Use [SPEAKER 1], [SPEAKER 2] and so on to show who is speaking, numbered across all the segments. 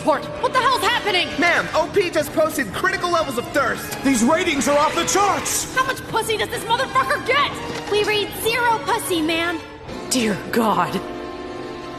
[SPEAKER 1] report. What the hell's happening?
[SPEAKER 2] Ma'am, OP just posted critical levels of thirst.
[SPEAKER 3] These ratings are off the charts!
[SPEAKER 1] How much pussy does this motherfucker get?
[SPEAKER 4] We read 0 pussy, ma'am.
[SPEAKER 1] Dear God.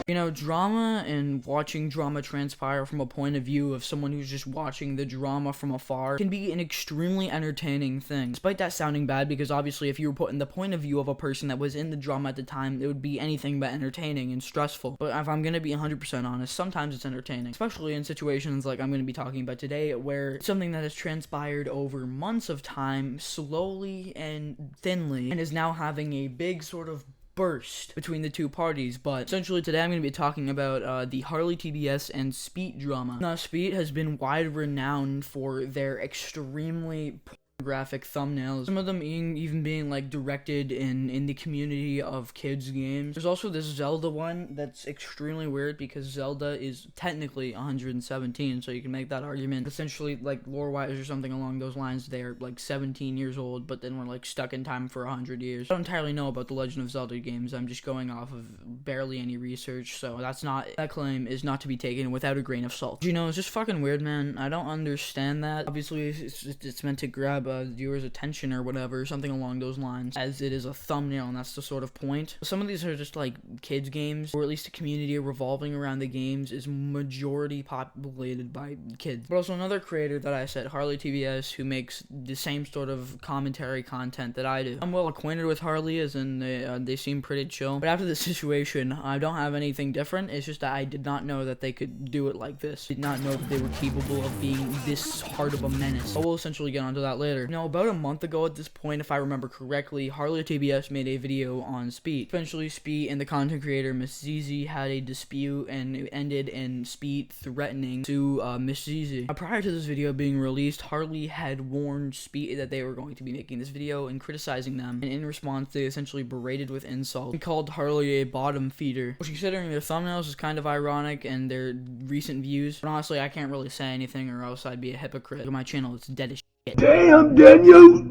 [SPEAKER 5] You know, drama and watching drama transpire from a point of view of someone who's just watching the drama from afar can be an extremely entertaining thing. Despite that sounding bad, because obviously if you were put in the point of view of a person that was in the drama at the time, it would be anything but entertaining and stressful. But if I'm gonna be 100% honest, sometimes it's entertaining. Especially in situations like I'm gonna be talking about today, where it's something that has transpired over months of time, slowly and thinly, and is now having a big sort of burst between the two parties. But essentially today I'm going to be talking about the HarleyTBS and Spete drama. Now, Spete has been wide renowned for their extremely graphic thumbnails, some of them even being like directed in the community of kids games. There's also this Zelda one that's extremely weird because Zelda is technically 117, so you can make that argument. Essentially, like lore wise or something along those lines, they're like 17 years old, but then we're like stuck in time for 100 years. I don't entirely know about the Legend of Zelda games. I'm just going off of barely any research, so that claim is not to be taken without a grain of salt. You know, it's just fucking weird, man. I don't understand that. Obviously it's meant to grab viewers' attention or whatever, something along those lines, as it is a thumbnail, and that's the sort of point. Some of these are just like kids games, or at least a community revolving around the games is majority populated by kids. But also another creator that I said, HarleyTBS, who makes the same sort of commentary content that I do. I'm well acquainted with Harley, as in they seem pretty chill. But after this situation, I don't have anything different. It's just that I did not know that they could do it like this. Did not know that they were capable of being this hard of a menace. But we'll essentially get onto that later. You know, about a month ago at this point, if I remember correctly, HarleyTBS made a video on Spete. Eventually, Spete and the content creator Miss ZZ had a dispute, and it ended in Spete threatening to Miss ZZ. Prior to this video being released, Harley had warned Spete that they were going to be making this video and criticizing them, and in response, they essentially berated with insults and called Harley a bottom feeder, which, considering their thumbnails, is kind of ironic and their recent views. But honestly, I can't really say anything, or else I'd be a hypocrite. On my channel, it's dead as shit.
[SPEAKER 3] Damn, Daniel!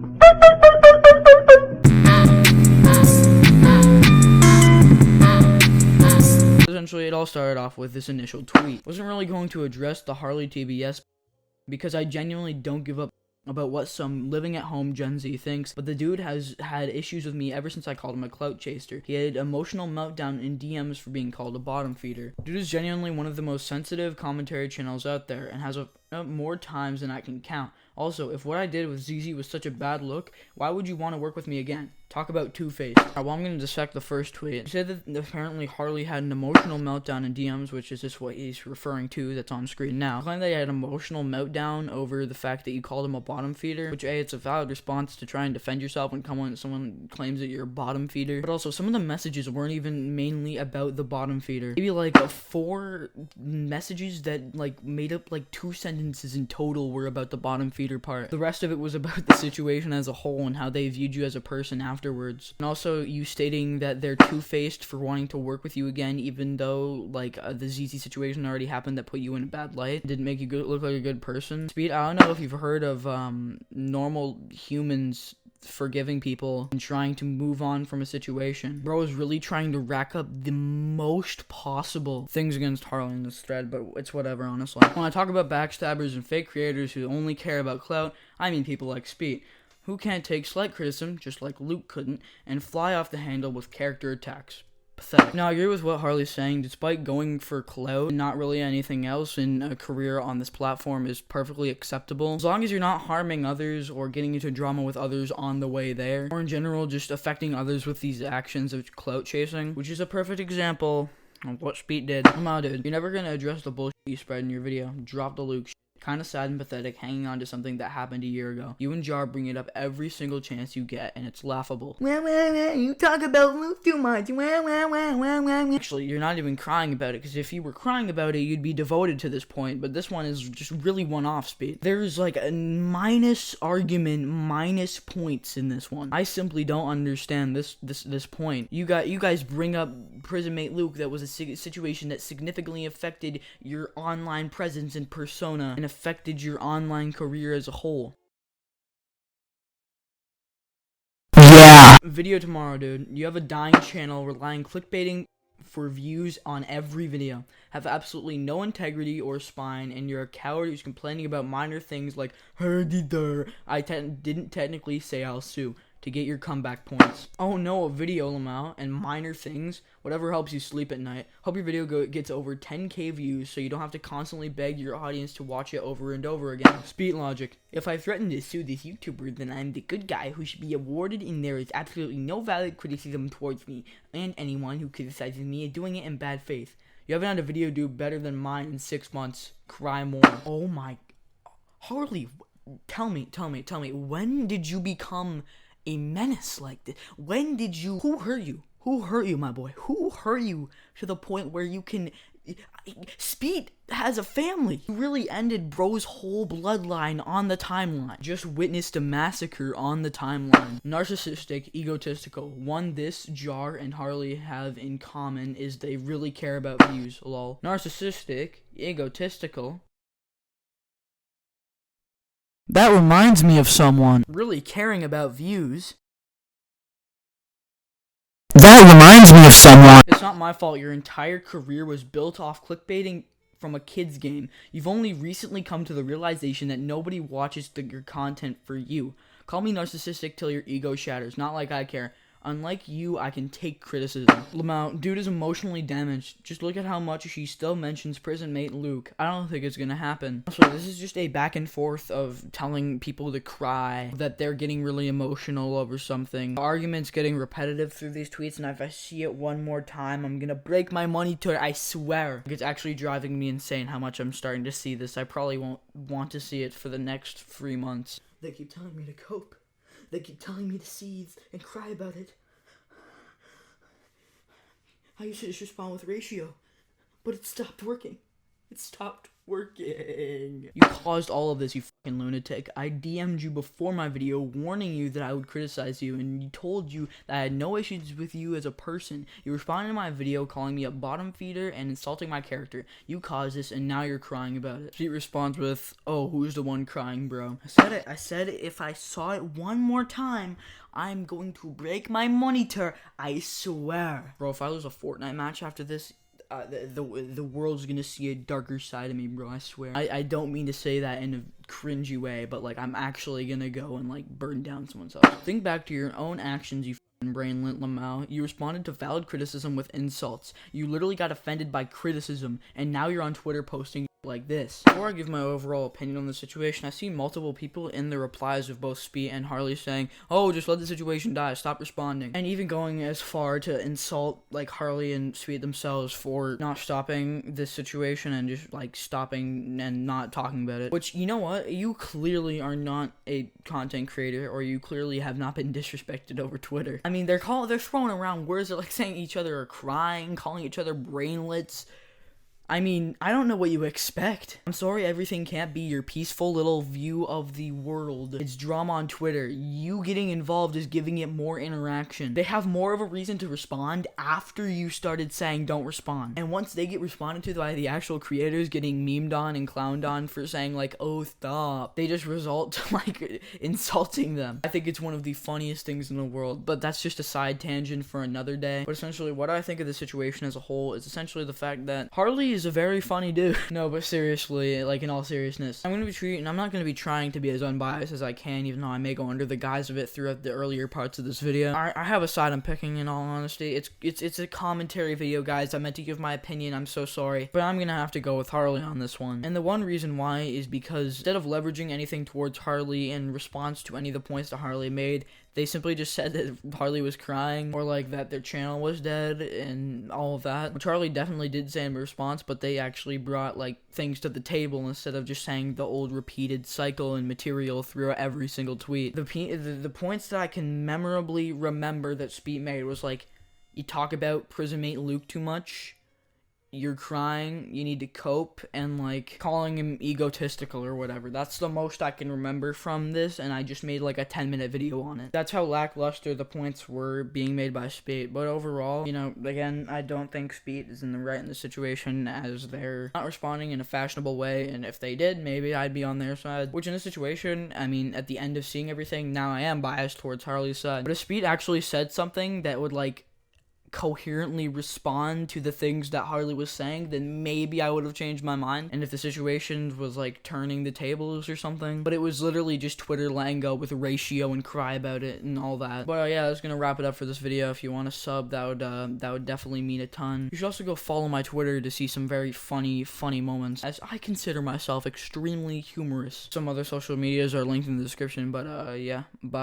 [SPEAKER 5] Essentially, it all started off with this initial tweet. Wasn't really going to address the HarleyTBS because I genuinely don't give up about what some living at home Gen Z thinks, but the dude has had issues with me ever since I called him a clout chaser. He had emotional meltdown in DMs for being called a bottom feeder. Dude is genuinely one of the most sensitive commentary channels out there, and has more times than I can count. Also, if what I did with ZZ was such a bad look, why would you want to work with me again? Talk about two-faced. Well, I'm going to dissect the first tweet. He said that apparently Harley had an emotional meltdown in DMs, which is just what he's referring to that's on screen now. He claimed that he had an emotional meltdown over the fact that you called him a bottom feeder, which it's a valid response to try and defend yourself when someone claims that you're a bottom feeder. But also, some of the messages weren't even mainly about the bottom feeder. Maybe like 4 messages that like made up like 2 sentences in total were about the bottom feeder part. The rest of it was about the situation as a whole and how they viewed you as a person afterwards. And also you stating that they're two-faced for wanting to work with you again, even though like the ZZ situation already happened that put you in a bad light. Didn't make you look like a good person. Spete, I don't know if you've heard of normal humans forgiving people and trying to move on from a situation. Bro is really trying to rack up the most possible things against Harley in this thread, but it's whatever, honestly. When I talk about backstabbers and fake creators who only care about clout, I mean people like Spete, who can't take slight criticism, just like Luke couldn't, and fly off the handle with character attacks. Pathetic. Now, I agree with what Harley's saying. Despite going for clout and not really anything else in a career on this platform is perfectly acceptable, as long as you're not harming others or getting into drama with others on the way there, or in general just affecting others with these actions of clout chasing, which is a perfect example of what Spete did. Come on, dude. You're never gonna address the bullshit you spread in your video. Drop the Luke shit. Kinda sad and pathetic, hanging on to something that happened a year ago. You and Jar bring it up every single chance you get, and it's laughable. You talk about Luke too much. Actually, you're not even crying about it, because if you were crying about it, you'd be devoted to this point, but this one is just really one-off, Spete. There's like a minus argument, minus points in this one. I simply don't understand this point. You guys bring up prison mate Luke, that was a situation that significantly affected your online presence and persona, and affected your online career as a whole. Yeah. Video tomorrow, dude. You have a dying channel relying clickbaiting for views on every video, have absolutely no integrity or spine, and you're a coward who's complaining about minor things like HarleyTBS. I didn't technically say I'll sue to get your comeback points. Oh no, a video Lamau and minor things, whatever helps you sleep at night. Hope your video gets over 10k views so you don't have to constantly beg your audience to watch it over and over again. Spete logic. If I threaten to sue this YouTuber, then I'm the good guy who should be awarded, and there is absolutely no valid criticism towards me and anyone who criticizes me is doing it in bad faith. You haven't had a video do better than mine in 6 months. Cry more. Oh my, Harley, tell me, when did you become a menace like this? When did you? Who hurt you? Who hurt you, my boy? Who hurt you to the point where you can? Spete has a family. You really ended bro's whole bloodline on the timeline. Just witnessed a massacre on the timeline. Narcissistic, egotistical. One this Jar and Harley have in common is they really care about views. Lol. Narcissistic, egotistical. That reminds me of someone really caring about views. That reminds me of someone. It's not my fault your entire career was built off clickbaiting from a kid's game. You've only recently come to the realization that nobody watches your content for you. Call me narcissistic till your ego shatters, not like I care. Unlike you, I can take criticism. Lamau, dude is emotionally damaged. Just look at how much she still mentions prison mate Luke. I don't think it's gonna happen. So this is just a back and forth of telling people to cry, that they're getting really emotional over something. The argument's getting repetitive through these tweets, and if I see it one more time, I'm gonna break my money to it, I swear. It's actually driving me insane how much I'm starting to see this. I probably won't want to see it for the next 3 months. They keep telling me to cope. They keep telling me to seethe and cry about it. I used to just respond with ratio, but it stopped working. It stopped working. You caused all of this, you fucking lunatic. I DM'd you before my video warning you that I would criticize you, and you told you that I had no issues with you as a person. You responded to my video calling me a bottom feeder and insulting my character. You caused this, and now you're crying about it. She responds with, oh, who's the one crying, bro? I said if I saw it one more time, I'm going to break my monitor, I swear. Bro, if I lose a Fortnite match after this, the world's gonna see a darker side of me, bro, I swear. I don't mean to say that in a cringy way, but like I'm actually gonna go and like burn down someone's house. Think back to your own actions, you brainlint Lamau. You responded to valid criticism with insults. You literally got offended by criticism, and now you're on Twitter posting like this. Before I give my overall opinion on the situation, I see multiple people in the replies of both Spete and Harley saying, oh, just let the situation die, stop responding, and even going as far to insult like Harley and Spete themselves for not stopping this situation and just like stopping and not talking about it. Which, you know what, you clearly are not a content creator, or you clearly have not been disrespected over Twitter. I mean, they're throwing around words that like saying each other are crying, calling each other brainlets. I mean, I don't know what you expect. I'm sorry everything can't be your peaceful little view of the world. It's drama on Twitter. You getting involved is giving it more interaction. They have more of a reason to respond after you started saying don't respond. And once they get responded to by the actual creators getting memed on and clowned on for saying like, oh, stop, they just result to like insulting them. I think it's one of the funniest things in the world, but that's just a side tangent for another day. But essentially what I think of the situation as a whole is essentially the fact that Harley is a very funny dude. No, but seriously, like in all seriousness, I'm not gonna be trying to be as unbiased as I can, even though I may go under the guise of it throughout the earlier parts of this video. I have a side I'm picking, in all honesty. It's a commentary video, guys. I meant to give my opinion, I'm so sorry, but I'm gonna have to go with Harley on this one. And the one reason why is because instead of leveraging anything towards Harley in response to any of the points that Harley made, they simply just said that Harley was crying, or like that their channel was dead and all of that, which Harley definitely did say in response, but they actually brought like things to the table instead of just saying the old repeated cycle and material throughout every single tweet. The points that I can memorably remember that Spete made was like, you talk about prison mate Luke too much, you're crying, you need to cope, and like calling him egotistical or whatever. That's the most I can remember from this, and I just made like a 10-minute video on it. That's how lackluster the points were being made by Spete. But overall, you know, again, I don't think Spete is in the right in the situation, as they're not responding in a fashionable way, and if they did, maybe I'd be on their side. Which in this situation, I mean, at the end of seeing everything, now I am biased towards Harley's side. But if Spete actually said something that would like coherently respond to the things that Harley was saying, then maybe I would have changed my mind, and if the situation was like turning the tables or something. But it was literally just Twitter lingo with a ratio and cry about it and all that. But yeah, that's gonna wrap it up for this video. If you want to sub, that would definitely mean a ton. You should also go follow my Twitter to see some very funny moments, as I consider myself extremely humorous. Some other social medias are linked in the description, but yeah, bye.